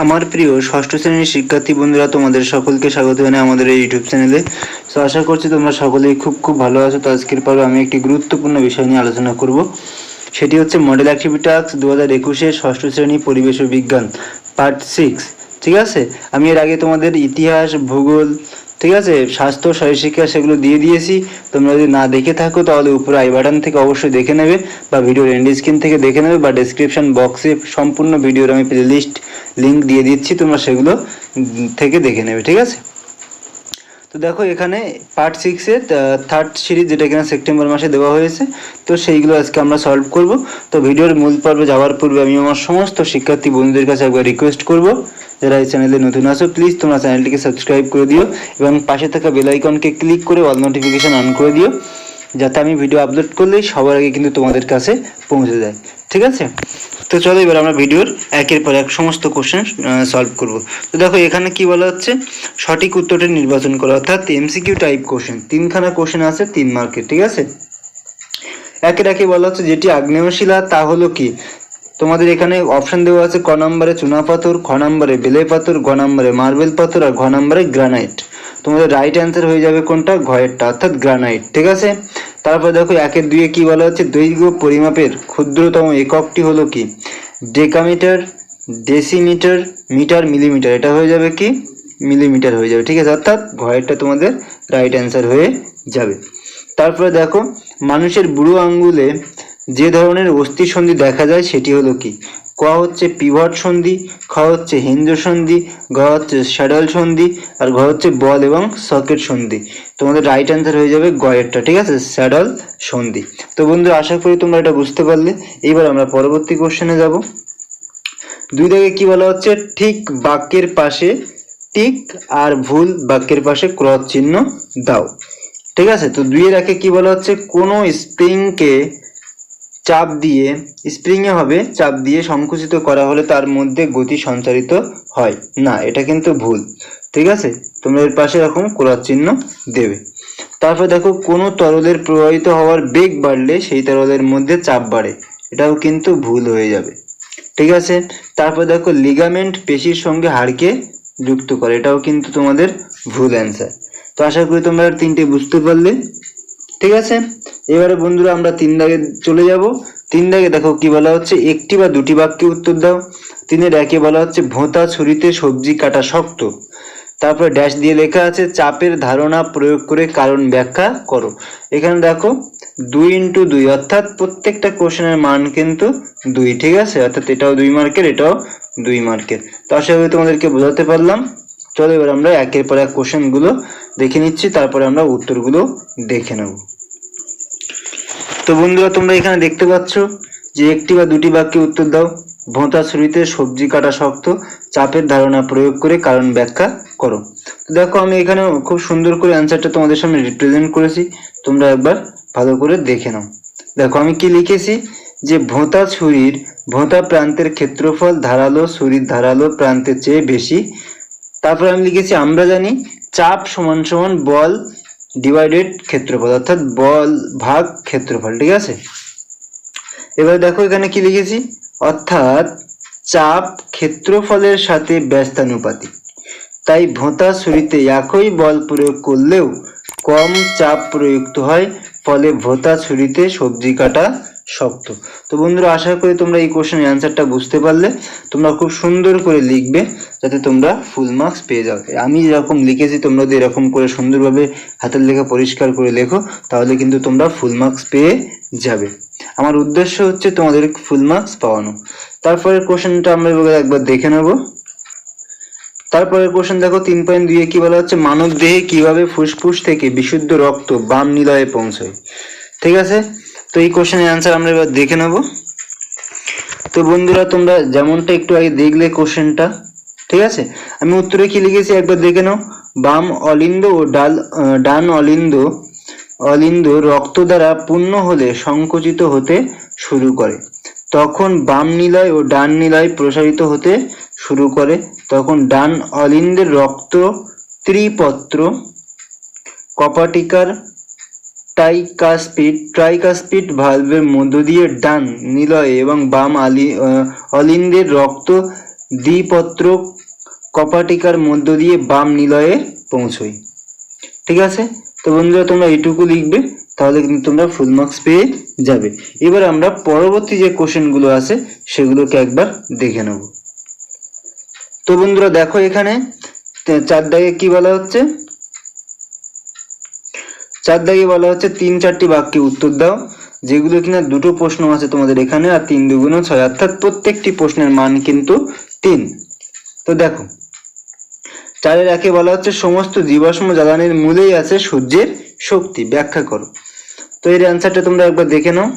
আমার প্রিয় ষষ্ঠ শ্রেণীর শিক্ষার্থী বন্ধুরা, তোমাদের সকলকে স্বাগত জানাই আমাদের এই ইউটিউব চ্যানেলে। তো আশা করছি তোমরা সকলেই খুব ভালো আছো। তো আজকের পর্বে আমি একটি গুরুত্বপূর্ণ বিষয় নিয়ে আলোচনা করব, সেটি হচ্ছে মডেল অ্যাক্টিভিটি টাস্ক 2021 ষষ্ঠ শ্রেণী পরিবেশ ও বিজ্ঞান পার্ট 6। ঠিক আছে, আমি এর আগে তোমাদের ইতিহাস, ভূগোল, ঠিক আছে, স্বাস্থ্য, শারীরশিক্ষা সেগুলো দিয়ে দিয়েছি। তোমরা যদি না দেখে থাকো তাহলে উপরে আই বাটন থেকে অবশ্যই দেখে নেবে, বা ভিডিওর এন্ড স্ক্রিন থেকে দেখে নেবে, বা ডেসক্রিপশন বক্সে সম্পূর্ণ ভিডিওর আমি প্লেলিস্ট লিঙ্ক দিয়ে দিচ্ছি, তোমরা সেগুলো থেকে দেখে নেবে। ঠিক আছে, তো দেখো এখানে পার্ট 6-এর থার্ড সিরিজ, যেটা কিনা সেপ্টেম্বর মাসে দেওয়া হয়েছে, তো সেইগুলো আজকে আমরা সলভ করব। তো ভিডিওর মূল পর্বে যাওয়ার পূর্বে আমি আমার সমস্ত শিক্ষার্থী বন্ধুদের কাছে একবার রিকোয়েস্ট করব, যারা এই চ্যানেলে নতুন আছো প্লিজ তোমরা চ্যানেলটিকে সাবস্ক্রাইব করে দিও এবং পাশে থাকা বেল আইকনকে ক্লিক করে অল নোটিফিকেশন অন করে দিও, যাতে আমি ভিডিও আপলোড করলেই সবার আগে কিন্তু তোমাদের কাছে পৌঁছে যায়। ঠিক আছে, তো চলো এবার আমরা ভিডিওর একের পর এক সমস্ত কোশ্চেন সলভ করব। তো দেখো এখানে কি বলা হচ্ছে, সঠিক উত্তরটি নির্বাচন করা, অর্থাৎ এমসিকিউ টাইপ কোশ্চেন, তিনখানা কোশ্চেন আছে 3 মার্কের। ঠিক আছে, একের একে বলা হচ্ছে যেটি আগ্নেয় শিলা তা হলো কি। তোমাদের এখানে অপশন দেওয়া আছে ক নম্বরে চুনাপাথর, খ নম্বরে বেলে পাথর, গ নম্বরে মার্বেল পাথর আর ঘ নম্বরে গ্রানাইট। তোমাদের রাইট অ্যান্সার হয়ে যাবে কোনটা, ঘয়েরটা, অর্থাৎ গ্রানাইট। ঠিক আছে, তারপর দেখো একের দুইয়ে কি বলা হচ্ছে, দৈর্ঘ্য পরিমাপের ক্ষুদ্রতম এককটি হলো কি, ডেকামিটার, ডেসিমিটার, মিটার, মিলিমিটার। এটা হয়ে যাবে কি, মিলিমিটার হয়ে যাবে। ঠিক আছে, অর্থাৎ ঘয়েরটা তোমাদের রাইট অ্যান্সার হয়ে যাবে। তারপরে দেখো মানুষের বুড়ো আঙ্গুলে যে ধরনের অস্থি সন্ধি দেখা যায় সেটি হলো কি, ক হচ্ছে পিভট সন্ধি, খ হচ্ছে হিঞ্জ সন্ধি, ঘ হচ্ছে স্যাডল সন্ধি আর ঘ হচ্ছে বল এবং সকেট সন্ধি। তোমাদের রাইট অ্যান্সার হয়ে যাবে গয়েরটা। ঠিক আছে, স্যাডল সন্ধি। তো বন্ধু আশা করি তোমরা এটা বুঝতে পারলে। এইবার আমরা পরবর্তী কোশ্চেনে যাব। দুই দাগে কি বলা হচ্ছে, ঠিক বাক্যের পাশে টিক আর ভুল বাক্যের পাশে ক্রস চিহ্ন দাও। ঠিক আছে, তো দুইয়ের একে কি বলা হচ্ছে, কোনো স্প্রিংকে চাপ দিয়ে, স্প্রিংয়ে হবে চাপ দিয়ে সংকুচিত করা হলে তার মধ্যে গতি সঞ্চারিত হয় না, এটা কিন্তু ভুল। ঠিক আছে, তোমরা এর পাশে এরকম ক্রস চিহ্ন দেবে। তারপর দেখো কোনো তরলের প্রবাহিত হওয়ার বেগ বাড়লে সেই তরলের মধ্যে চাপ বাড়ে, এটাও কিন্তু ভুল হয়ে যাবে। ঠিক আছে, তারপর দেখো লিগামেন্ট পেশির সঙ্গে হাড়কে যুক্ত করে, এটাও কিন্তু তোমাদের ভুল অ্যান্সার। তো আশা করি তোমরা তিনটে বুঝতে পারলে। ঠিক আছে, এবারে বন্ধুরা আমরা 3 দাগে চলে যাব। 3 দাগে দেখো কি বলা হচ্ছে, একটি বা দুটি বাক্যে উত্তর দাও। 3-এর একে বলা হচ্ছে ভোঁতা ছুরিতে সবজি কাটা শক্ত। তারপর ড্যাশ দিয়ে লেখা আছে চাপের ধারণা প্রয়োগ করে কারণ ব্যাখ্যা করো। এখানে দেখো 2x2, অর্থাৎ প্রত্যেকটা কোশ্চেনের মান কিন্তু 2। ঠিক আছে, অর্থাৎ এটাও 2 মার্কের, এটাও 2 মার্কের। তো আশা করি তোমাদেরকে বোঝাতে পারলাম। চলো এবার আমরা একের পর এক কোশ্চেনগুলো দেখে নিচ্ছি, তারপরে আমরা উত্তরগুলো দেখে নেব। তো বন্ধুরা তোমরা এখানে দেখতে পাচ্ছ যে একটি বা দুটি বাক্যে উত্তর দাও। ভোঁতা ছুরিতে সবজি কাটা শক্ত, চাপের ধারণা প্রয়োগ করে কারণ ব্যাখ্যা করো। তো দেখো আমি এখানে খুব সুন্দর করে অ্যান্সারটা তোমাদের সামনে রিপ্রেজেন্ট করেছি, তোমরা একবার ভালো করে দেখে নাও। দেখো আমি কি লিখেছি, যে ভোঁতা ছুরির ভোঁতা প্রান্তের ক্ষেত্রফল ধারালো ছুরির ধারালো প্রান্তের চেয়ে বেশি। তারপর আমি লিখেছি আমরা জানি চাপ সমান সমান বল ডিভাইডেড ক্ষেত্রফল, অর্থাৎ বল ভাগ ক্ষেত্রফল। ঠিক আছে, এবার দেখো এখানে কি লিখেছি, অর্থাৎ চাপ ক্ষেত্রফলের সাথে ব্যস্তানুপাতিক, তাই ভোঁতা ছুরিতে একই বল প্রয়োগ করলেও কম চাপ প্রযুক্ত হয়, ফলে ভোঁতা ছুরিতে সবজি কাটা শক্ত। তো বন্ধুরা আশা করি তোমরা এই কোশ্চেনের অ্যান্সারটা বুঝতে পারলে। তোমরা খুব সুন্দর করে লিখবে যাতে তোমরা ফুল মার্কস পেয়ে যাও। আমি যেরকম লিখেছি তোমরা যদি এরকম করে সুন্দরভাবে হাতের লেখা পরিষ্কার করে লেখো তাহলে কিন্তু তোমরা ফুল মার্কস পেয়ে যাবে। আমার উদ্দেশ্য হচ্ছে তোমাদের ফুল মার্কস পাওয়ানো। তারপরের কোশ্চেনটা আমরা একবার দেখে নেব। তারপরের কোশ্চেন দেখো 3.2 কি বলা হচ্ছে, মানব দেহে কিভাবে ফুসফুস থেকে বিশুদ্ধ রক্ত বাম নিলয়ে পৌঁছায়। ঠিক আছে, তো এই কোশ্চেনের অ্যান্সার আমরা এবার দেখে নেব। তো বন্ধুরা তোমরা যেমনটা একটু আগে দেখলে কোশ্চেনটা, ঠিক আছে, আমি উত্তরে কি লিখেছি একবার দেখে নাও। বাম অলিন্দ ও ডান অলিন্দ রক্ত দ্বারা পূর্ণ হলে সংকুচিত হতে শুরু করে, তখন বাম নিলয় ও ডান নিলয় প্রসারিত হতে শুরু করে, তখন ডান অলিন্দের রক্ত ত্রিপত্র কপাটিকার ট্রাইকাসপিড ভালভের মধ্য দিয়ে ডান নিলয়ে এবং বাম অলিন্দের রক্ত দ্বিপত্র কপাটিকার মধ্য দিয়ে বাম নিলয়ে পৌঁছই। ঠিক আছে, তো বন্ধুরা তোমরা এইটুকু লিখবে, তাহলে কিন্তু তোমরা ফুল মার্কস পেয়ে যাবে। এবার আমরা পরবর্তী যে কোশ্চেনগুলো আছে সেগুলোকে একবার দেখে নেব। তো বন্ধুরা দেখো এখানে 4 দাগে কি বলা হচ্ছে, 4 দাগে বলা হচ্ছে 3-4টি বাক্যে উত্তর দাও, যেগুলো কিনা দুটো প্রশ্ন আছে তোমাদের এখানে, আর 3 দুগুণ 6, অর্থাৎ প্রত্যেকটি প্রশ্নের মান কিন্তু 3। তো দেখো 4-এর 1-এ বলা হচ্ছে সমস্ত জীবাশ্ম জ্বালানির মূলেই আছে সূর্যের শক্তি, ব্যাখ্যা করো। তো এর অ্যান্সারটা তোমরা একবার দেখে নাও।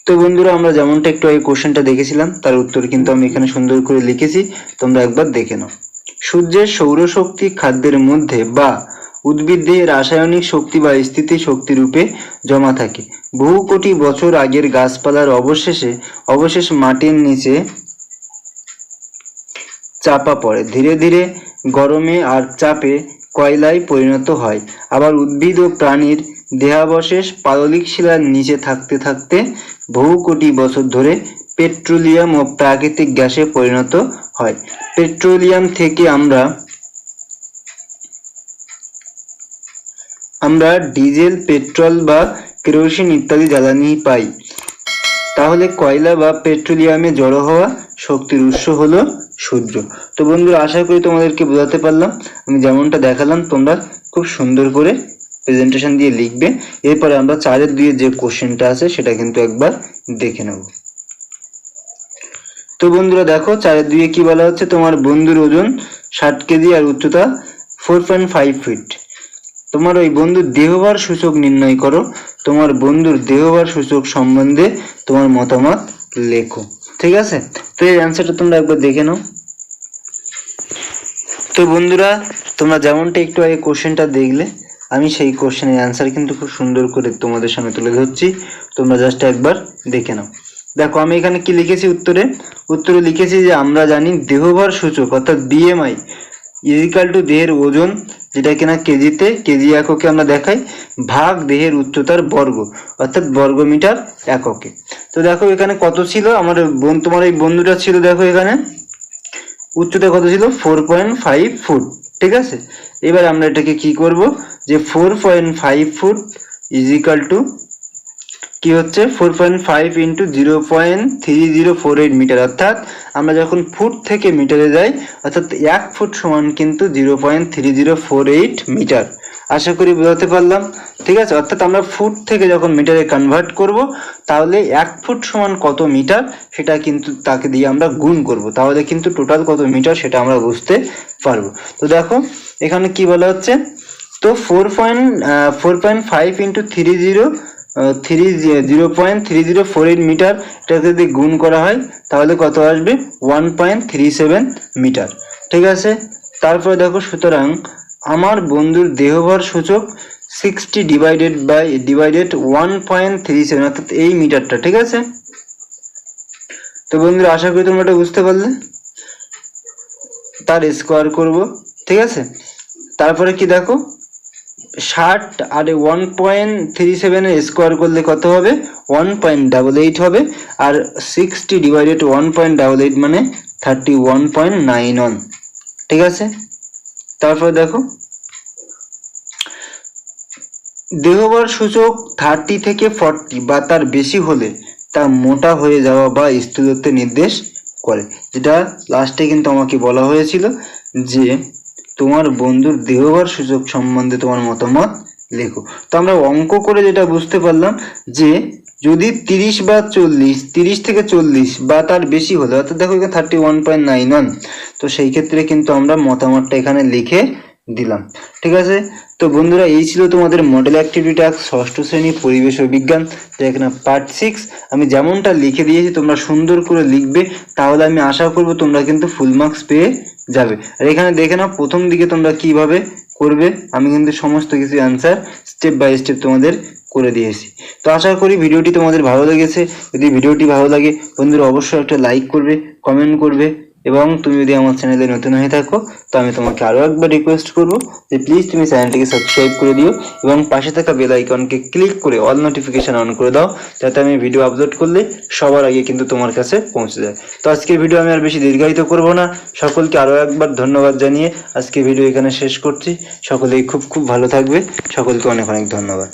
তো বন্ধুরা আমরা যেমনটা একটু আগে কোশ্চেনটা দেখেছিলাম তার উত্তর কিন্তু আমি এখানে সুন্দর করে লিখেছি, তোমরা একবার দেখে নাও। সূর্যের সৌরশক্তি খাদ্যের মধ্যে বা উদ্ভিদে রাসায়নিক শক্তি বা স্থিতি শক্তি রূপে জমা থাকে। বহু কোটি বছর আগের গাছপালার অবশেষ মাটির নিচে চাপা পড়ে, ধীরে ধীরে গরমে আর চাপে কয়লায় পরিণত হয়। আবার উদ্ভিদ ও প্রাণীর দেহাবশেষ পাললিক শিলার নিচে থাকতে থাকতে বহু কোটি বছর ধরে পেট্রোলিয়াম ও প্রাকৃতিক গ্যাসে পরিণত হয়। পেট্রোলিয়াম থেকে আমরা ডিজেল, পেট্রোল বা কেরোসিন ইত্যাদি জ্বালানি পাই। তাহলে কয়লা বা পেট্রোলিয়ামে জড়ো হওয়া শক্তির উৎস হলো সূর্য। তো বন্ধুরা আশা করি তোমাদেরকে বোঝাতে পারলাম। আমি যেমনটা দেখালাম তোমরা খুব সুন্দর করে প্রেজেন্টেশন দিয়ে লিখবে। এরপরে আমরা 4-এর 2-এর যে কোশ্চেনটা আছে সেটা কিন্তু একবার দেখে নেব। তো বন্ধুরা দেখো 4-এর 2-এ কি বলা হচ্ছে, তোমার বন্ধুর ওজন 60 কেজি আর উচ্চতা 4.5 ফিট। তোমার ওই বন্ধুর দেহভার সূচক নির্ণয় করো। তোমার বন্ধুর দেহভার সূচক সম্বন্ধে তোমার মতামত লেখো। ঠিক আছে, তো এই অ্যান্সারটা তোমরা একবার দেখে নাও। তো বন্ধুরা তোমরা যেমনটা একটু আগে কোশ্চেনটা দেখলে, আমি সেই কোশ্চেনের অ্যান্সার কিন্তু খুব সুন্দর করে তোমাদের সামনে তুলে ধরছি, তোমরা জাস্ট একবার দেখে নাও। দেখো আমি এখানে কি লিখেছি, উত্তরে লিখেছি যে আমরা জানি দেহভার সূচক অর্থাৎ বিএমআই ইজিক্যাল টু দেহের ওজন, যেটা কিনা কেজি এককে আমরা দেখাই, ভাগ দেহের উচ্চতার বর্গ অর্থাৎ বর্গমিটার এককে। তো দেখো এখানে কত ছিল, তোমার এই বন্ধুটা ছিল, দেখো এখানে উচ্চতা কত ছিল 4.5 ফুট। ঠিক আছে, এবার আমরা এটাকে কি করব, যে 4.5 ফুট ইজিক্যাল টু কি হচ্ছে 4.5 ইন্টু 0.3048 মিটার, অর্থাৎ আমরা যখন ফুট থেকে মিটারে যাই, অর্থাৎ 1 ফুট সমান কিন্তু 0.3048 মিটার। আশা করি বোঝাতে পারলাম। ঠিক আছে, অর্থাৎ আমরা ফুট থেকে যখন মিটারে কনভার্ট করব, তাহলে 1 ফুট সমান কত মিটার সেটা কিন্তু তাকে দিয়ে আমরা গুণ করব, তাহলে কিন্তু টোটাল কত মিটার সেটা আমরা বুঝতে পারবো। তো দেখো এখানে কি বলা হচ্ছে, তো 4.5 ইন্টু 0.3048 মিটার, এটাকে যদি গুণ করা হয় তাহলে কত আসবে 1.37 মিটার। ঠিক আছে, তারপরে দেখো সুতরাং আমার বন্ধুর দেহভার সূচক 60 ডিভাইডেড 1.37, অর্থাৎ এই মিটারটা। ঠিক আছে, তো বন্ধুরা আশা করি তোমরা এটা বুঝতে পারলে। তার স্কোয়ার করব। ঠিক আছে, তারপরে কি দেখো 60 আর 1.37 এর স্কোয়ার করলে কত হবে 1.88 হবে, আর 60 ডিভাইডেড 1.88 মানে 31.91। ঠিক আছে, তারপর দেখো দেহভার সূচক 30 থেকে 40 বা তার বেশি হলে তা মোটা হয়ে যাওয়া বা স্থূলত্ব নির্দেশ করে, যেটা লাস্টে কিন্তু আমাকে বলা হয়েছিল যে তোমার বন্ধুর দেহভার সূচক সম্বন্ধে তোমার মতামত লেখো। তো আমরা অঙ্ক করে যেটা বুঝতে পারলাম যে যদি 30 থেকে 40 বা তার বেশি হলে, অর্থাৎ দেখো এখানে 31.91, তো সেই ক্ষেত্রে কিন্তু আমরা মতামতটা এখানে লিখে দিলাম। ঠিক আছে, তো বন্ধুরা এই ছিল তোমাদের মডেল অ্যাক্টিভিটি টাস্ক 6ষ্ঠ শ্রেণী পরিবেশ ও বিজ্ঞান, যেটা এখানে পার্ট 6। আমি যেমনটা লিখে দিয়েছি তোমরা সুন্দর করে লিখবে, তাহলে আমি আশা করব তোমরা কিন্তু ফুল মার্কস পেয়ে যাবে। আর এখানে দেখে নাও প্রথম দিকে তোমরা কিভাবে করবে, আমি কিন্তু সমস্ত কিছু অ্যান্সার স্টেপ বাই স্টেপ তোমাদের করে দিয়েছি। তো আশা করি ভিডিওটি তোমাদের ভালো লেগেছে। যদি ভিডিওটি ভালো লাগে বন্ধুরা অবশ্যই একটা লাইক করবে, কমেন্ট করবে, এবং তুমি যদি আমার চ্যানেলে নতুন হয়ে থাকো তো আমি তোমাকে আরও একবার রিকোয়েস্ট করবো যে প্লিজ তুমি চ্যানেলটিকে সাবস্ক্রাইব করে দিও এবং পাশে থাকা বেল আইকনকে ক্লিক করে অল নোটিফিকেশন অন করে দাও, যাতে আমি ভিডিও আপলোড করলে সবার আগে কিন্তু তোমার কাছে পৌঁছে যায়। তো আজকের ভিডিও আমি আর বেশি দীর্ঘায়িত করব না, সকলকে আরও একবার ধন্যবাদ জানিয়ে আজকে ভিডিও এখানে শেষ করছি। সকলেই খুব খুব ভালো থাকবে, সকলকে অনেক অনেক ধন্যবাদ।